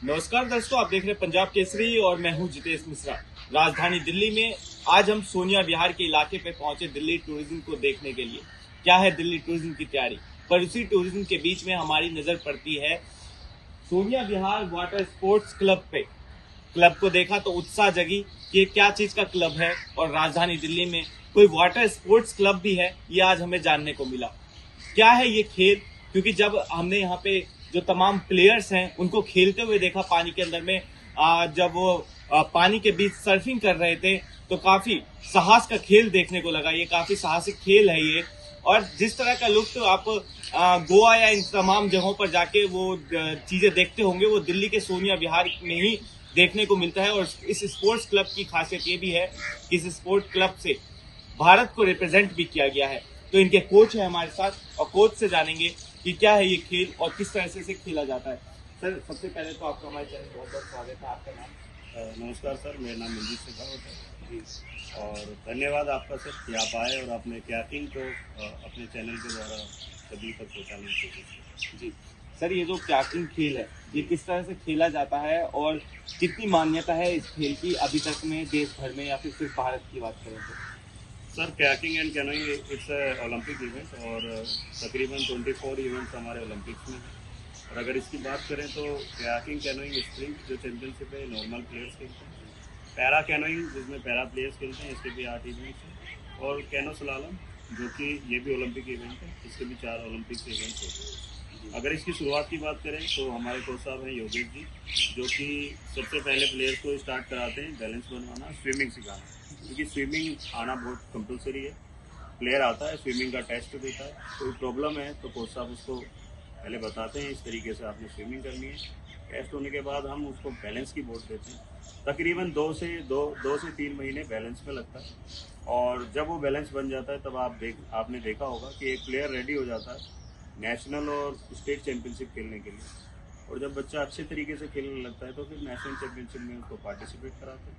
नमस्कार दर्शकों, आप देख रहे हैं पंजाब केसरी और मैं हूं जितेश मिश्रा। राजधानी दिल्ली में आज हम सोनिया विहार के इलाके पे पहुंचे दिल्ली टूरिज्म को देखने के लिए। क्या है दिल्ली टूरिज्म की तैयारी, पर उसी टूरिज्म के बीच में हमारी नजर पड़ती है सोनिया विहार वाटर स्पोर्ट्स क्लब पे। क्लब को देखा तो उत्साह जगी कि क्या चीज का क्लब है और राजधानी दिल्ली में कोई वाटर स्पोर्ट्स क्लब भी है, ये आज हमें जानने को मिला। क्या है ये खेल, क्योंकि जब हमने यहाँ पे जो तमाम प्लेयर्स हैं उनको खेलते हुए देखा पानी के अंदर में, जब वो पानी के बीच सर्फिंग कर रहे थे तो काफी साहस का खेल देखने को लगा। ये काफी साहसिक खेल है ये, और जिस तरह का लुत्फ आप गोवा या इन तमाम जगहों पर जाके वो चीजें देखते होंगे वो दिल्ली के सोनिया विहार में ही देखने को मिलता है। और इस स्पोर्ट्स क्लब की खासियत ये भी है कि इस स्पोर्ट्स क्लब से भारत को रिप्रेजेंट भी किया गया है। तो इनके कोच है हमारे साथ और कोच से जानेंगे कि क्या है ये खेल और किस तरह से इसे खेला जाता है। सर, सबसे पहले तो आपका हमारे चैनल बहुत बहुत स्वागत है। आपका नाम? नमस्कार सर, मेरा नाम मंजीत शेखावत है जी, और धन्यवाद आपका सर कि आप आए और अपने कैकिंग को अपने चैनल के द्वारा सभी तक पहुँचाने की कोशिश की। जी सर, ये जो कैकिंग खेल है ये किस तरह से खेला जाता है और कितनी मान्यता है इस खेल की अभी तक में देश भर में, या फिर सिर्फ भारत की बात करें तो? Sir, कैकिंग and canoeing it's Olympic event और तकरीबन 24 इवेंट्स हमारे ओलंपिक्स में हैं। और अगर इसकी बात करें तो कैकिंग कैनोइंग स्प्रिंट जो चैंपियनशिप है नॉर्मल प्लेयर्स खेलते हैं, पैरा कैनोइंग जिसमें पैरा प्लेयर्स खेलते हैं, इसके भी 8 इवेंट्स हैं, और कैनो स्लालम जो कि ये भी ओलंपिक इवेंट है, इसके भी 4 ओलंपिक्स इवेंट्स होते हैं। अगर इसकी शुरुआत की बात करें तो हमारे कोच साहब हैं योगेश जी, जो कि सबसे पहले प्लेयर्स को स्टार्ट कराते हैं बैलेंस बनवाना, स्विमिंग सिखाना, क्योंकि स्विमिंग आना बहुत कंपलसरी है। प्लेयर आता है, स्विमिंग का टेस्ट देता है, कोई प्रॉब्लम है तो कोच साहब उसको पहले बताते हैं इस तरीके से आपने स्विमिंग करनी है। टेस्ट होने के बाद हम उसको बैलेंस की बोर्ड देते हैं। तकरीबन 2 से 3 महीने बैलेंस में लगता है, और जब वो बैलेंस बन जाता है तब आपने देखा होगा कि एक प्लेयर रेडी हो जाता है नेशनल और स्टेट चैंपियनशिप खेलने के लिए। और जब बच्चा अच्छे तरीके से खेलने लगता है तो फिर नेशनल चैंपियनशिप में उसको पार्टिसिपेट कराते हैं,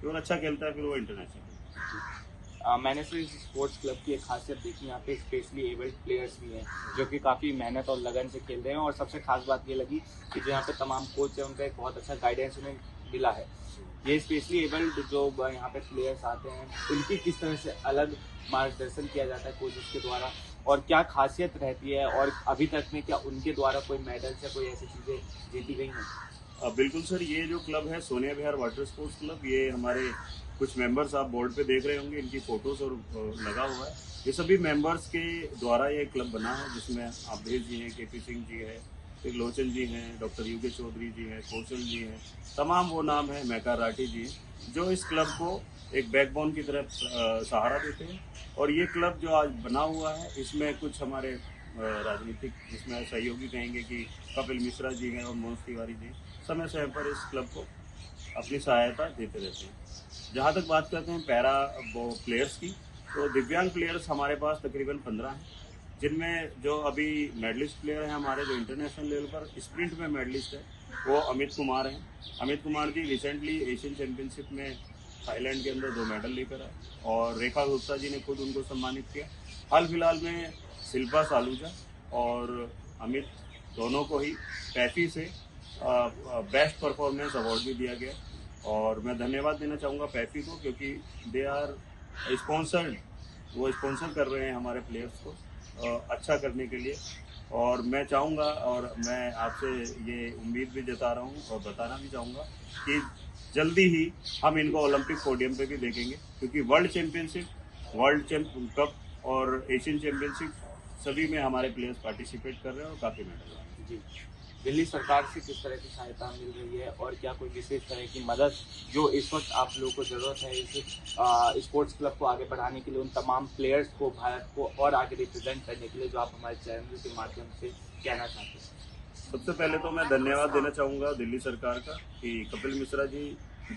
फिर अच्छा खेलता है, फिर वो इंटरनेशनल। मैंने सिर्फ इस स्पोर्ट्स क्लब की एक खासियत देखी, यहाँ पे स्पेशली एबल्ड प्लेयर्स भी हैं जो कि काफ़ी मेहनत और लगन से खेल रहे हैं। और सबसे खास बात ये लगी कि जो यहाँ पे तमाम कोच हैं उनका एक बहुत अच्छा गाइडेंस उन्हें मिला है। ये स्पेशली एबल्ड जो यहाँ पे प्लेयर्स आते हैं उनकी किस तरह से अलग मार्गदर्शन किया जाता है कोचेस के द्वारा, और क्या खासियत रहती है, और अभी तक में क्या उनके द्वारा कोई मेडल्स या कोई ऐसी चीज़ें जीती गई हैं? बिल्कुल सर, ये जो क्लब है सोनिया विहार वाटर स्पोर्ट्स क्लब, ये हमारे कुछ मेंबर्स आप बोर्ड पे देख रहे होंगे, इनकी फोटोज और लगा हुआ है। ये सभी मेंबर्स के द्वारा ये क्लब बना है, जिसमें अवधेश जी हैं, केपी सिंह जी है, फिर लोचन जी हैं, डॉक्टर यूके चौधरी जी हैं, कौशल जी हैं, तमाम वो नाम है, मैका राठी जी हैं, जो इस क्लब को एक बैकबोन की तरफ सहारा देते हैं। और ये क्लब जो आज बना हुआ है इसमें कुछ हमारे राजनीतिक जिसमें सहयोगी कहेंगे कि कपिल मिश्रा जी हैं और मनोज तिवारी जी समय समय पर इस क्लब को अपनी सहायता देते रहते हैं। जहाँ तक बात करते हैं पैरा प्लेयर्स की, तो दिव्यांग प्लेयर्स हमारे पास तकरीबन 15 हैं, जिनमें जो अभी मेडलिस्ट प्लेयर हैं हमारे, जो इंटरनेशनल लेवल पर स्प्रिंट में मेडलिस्ट है, वो अमित कुमार हैं। Amit Kumar ji recently Asian championship में थाईलैंड के अंदर 2 मेडल लेकर आए, और रेखा गुप्ता जी ने खुद उनको सम्मानित किया। हाल फिलहाल में शिल्पा सालूजा और अमित दोनों को ही पैफी से बेस्ट परफॉर्मेंस अवार्ड भी दिया गया। और मैं धन्यवाद देना चाहूँगा पैफी को, क्योंकि दे आर स्पॉन्सर्ड, वो स्पॉन्सर कर रहे हैं हमारे प्लेयर्स को अच्छा करने के लिए। और मैं चाहूँगा और मैं आपसे ये उम्मीद भी जता रहा हूँ और बताना भी चाहूँगा कि जल्दी ही हम इनको ओलंपिक पोडियम पे भी देखेंगे, क्योंकि वर्ल्ड चैम्पियनशिप, वर्ल्ड कप और एशियन चैम्पियनशिप सभी में हमारे प्लेयर्स पार्टिसिपेट कर रहे हैं और काफ़ी मेडल आए हैं। जी, दिल्ली सरकार से किस तरह की सहायता मिल रही है, और क्या कोई विशेष तरह की मदद जो इस वक्त आप लोगों को ज़रूरत है इस स्पोर्ट्स क्लब को आगे बढ़ाने के लिए, उन तमाम प्लेयर्स को, भारत को और आगे रिप्रेजेंट करने के लिए, जो आप हमारे चैनल के माध्यम से कहना चाहते हैं? सबसे पहले तो मैं धन्यवाद देना चाहूँगा दिल्ली सरकार का कि कपिल मिश्रा जी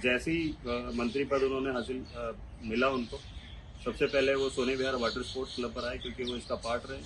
जैसे ही मंत्री पद उन्होंने हासिल मिला उनको, सबसे पहले वो सोनिया विहार वाटर स्पोर्ट्स क्लब पर आए, क्योंकि वो इसका पार्ट रहे,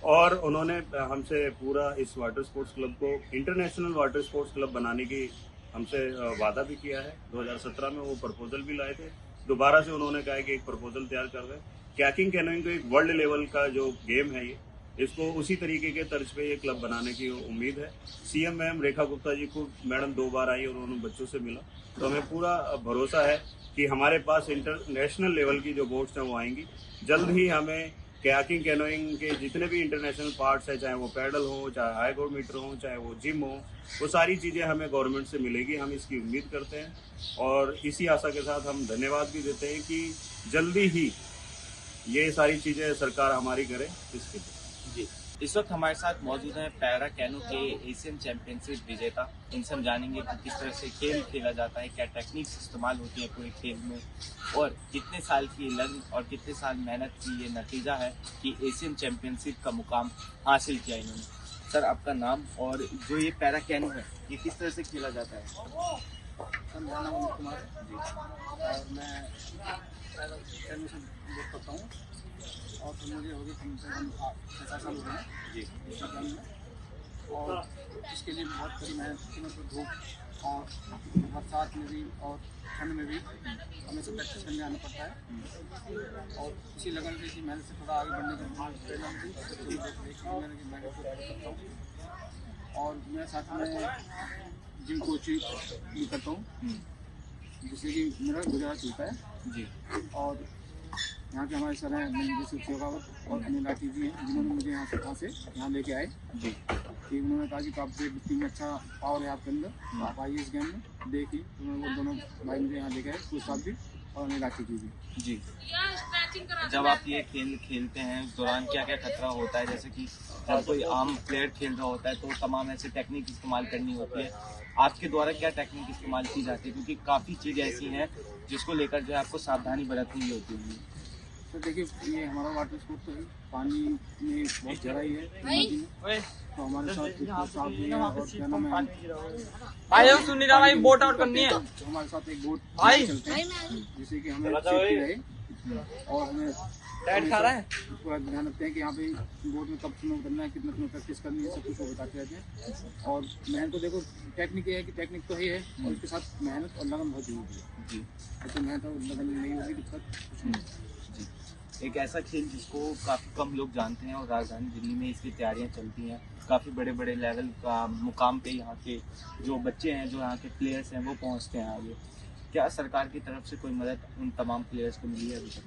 और उन्होंने हमसे पूरा इस वाटर स्पोर्ट्स क्लब को इंटरनेशनल वाटर स्पोर्ट्स क्लब बनाने की हमसे वादा भी किया है। 2017 में वो प्रपोजल भी लाए थे, दोबारा से उन्होंने कहा है कि एक प्रपोजल तैयार कर रहे हैं। कैकिंग कैनोइंग तो एक वर्ल्ड लेवल का जो गेम है ये, इसको उसी तरीके के तर्ज पे ये क्लब बनाने की उम्मीद है। सीएम मैम रेखा गुप्ता जी को मैडम 2 बार आई और उन्होंने बच्चों से मिला, तो हमें पूरा भरोसा है कि हमारे पास इंटरनेशनल लेवल की जो बोट्स हैं वो आएंगी। जल्द ही हमें कयाकिंग कैनोइंग के जितने भी इंटरनेशनल पार्ट्स हैं, चाहे वो पैडल हो, चाहे हाई मीटर हो, चाहे वो जिम हो, वो सारी चीज़ें हमें गवर्नमेंट से मिलेगी, हम इसकी उम्मीद करते हैं। और इसी आशा के साथ हम धन्यवाद भी देते हैं कि जल्दी ही ये सारी चीज़ें सरकार हमारी करे इसके लिए। जी, इस वक्त हमारे साथ मौजूद हैं पैरा कैनो के एशियन चैंपियनशिप विजेता। इनसे हम जानेंगे कि किस तरह से खेल खेला जाता है, क्या टेक्निक्स इस्तेमाल होती है पूरे खेल में, और कितने साल की लगन और कितने साल मेहनत की ये नतीजा है कि एशियन चैंपियनशिप का मुकाम हासिल किया इन्होंने। सर, आपका नाम और जो ये पैरा कैनो है ये किस तरह से खेला जाता है? सर, मेरा नाम अमित कुमार है जी, और मैं पैरा कैनो से वर्क करता हूँ, और फिर मुझे हो गई कम से कम 6-7 साल हो गए हैं जी। इस काम में। और इसके लिए बहुत बड़ी मेहनत की, मतलब धूप और बरसात में भी और ठंड में भी हमें सब प्रैक्टिस करने आना पड़ता है। और इसी लगन से, इसी मेहनत से थोड़ा आगे बढ़ने की प्रेरणा मिली, तो मैंने कि मेहनत को करता हूँ। और मैं साथ में जिम कोचिंग भी करता हूँ, जिससे कि मेरा गुजारा चलता है जी। और यहाँ के हमारे सर हैं जैसे शेखावत और अनिल राठी जी हैं, जिन्होंने मुझे यहाँ से यहाँ लेके आए जी। कि उन्होंने कहा कि आपके टीम में अच्छा पावर है आपके अंदर, तो आप आइए इस गेम में देखिए। तो वो दोनों भाई मुझे यहाँ लेके आए, कुछ साथ भी और अनिल राठी जी भी। जी, जब आप ये खेल खेलते हैं उस दौरान क्या क्या खतरा होता है? जैसे कि जब कोई आम प्लेयर खेल रहा होता है तो तमाम ऐसे टेक्निक इस्तेमाल करनी होती है, आपके द्वारा क्या टेक्निक इस्तेमाल की जाती है? क्योंकि काफ़ी चीज़ें ऐसी हैं जिसको लेकर जो है आपको सावधानी बरतनी होती है। तो देखिए, ये हमारा वाटर स्पोर्ट तो है, पानी में बहुत गहराई है नदी में, तो हमारे साथ एक साथ भी है और क्या नाम है, बोट आउट करनी है, तो हमारे साथ एक बोट भाई चलते हैं, जिससे कि हमें सेफ्टी रहे। और हमें खा रहा है, पूरा ध्यान रखते हैं कि यहाँ पे बोट में कब तुम्हें उतरना है, कितना तुम्हें प्रैक्टिस करनी है, सब कुछ वो बताते रहते हैं। और मेहनत तो देखो, टेक्निक ये है कि टेक्निक तो ही है, और उसके साथ मेहनत और लगन बहुत जरूरी है जी। तो मेहनत और लगन नहीं होगी दिक्कत। एक ऐसा खेल जिसको काफ़ी कम लोग जानते हैं और राजधानी दिल्ली में इसकी तैयारियां चलती हैं, काफ़ी बड़े बड़े लेवल का मुकाम पे यहाँ के जो बच्चे हैं, जो यहाँ के प्लेयर्स हैं, वो पहुँचते हैं आगे। क्या सरकार की तरफ से कोई मदद उन तमाम प्लेयर्स को मिली है अभी तक?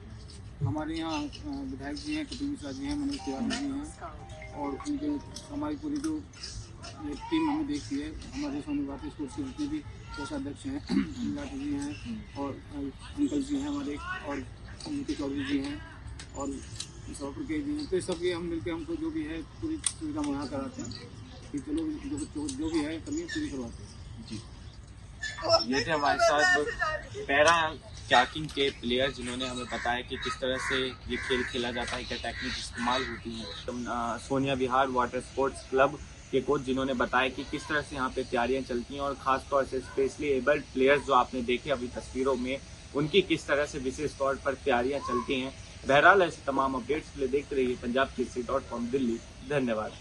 हमारे यहाँ विधायक जी हैं, कपिल मिश्रा जी हैं, मनोज तिवारी जी हैं, और उनके हमारी पूरी जो टीम हमें देखती है, हमारे सोनी वाटर स्पोर्ट्स के जितने भी कोषाध्यक्ष हैं, अनिल राठी जी हैं, और अंकल जी हैं हमारे, और नीति चौधरी जी हैं, और सौकर के जी हैं, तो सब ये हम मिलकर हमको जो भी है पूरी सुविधा मुहैया कराते हैं कि चलो जो भी है कमी पूरी करवाते हैं जी। ये थे हमारे साथ पैरा कयाकिंग के प्लेयर, जिन्होंने हमें बताया कि किस तरह से ये खेल खेला जाता है, क्या टेक्निक इस्तेमाल होती है। सोनिया विहार वाटर स्पोर्ट्स क्लब के कोच, जिन्होंने बताया कि किस तरह से यहाँ पे तैयारियां चलती हैं, और ख़ासतौर से स्पेशली एबल्ड प्लेयर्स जो आपने देखे अभी तस्वीरों में, उनकी किस तरह से विशेष तौर पर तैयारियां चलती हैं। बहरहाल ऐसे तमाम अपडेट्स के लिए देखते रहिए पंजाब केसरी.com दिल्ली। धन्यवाद।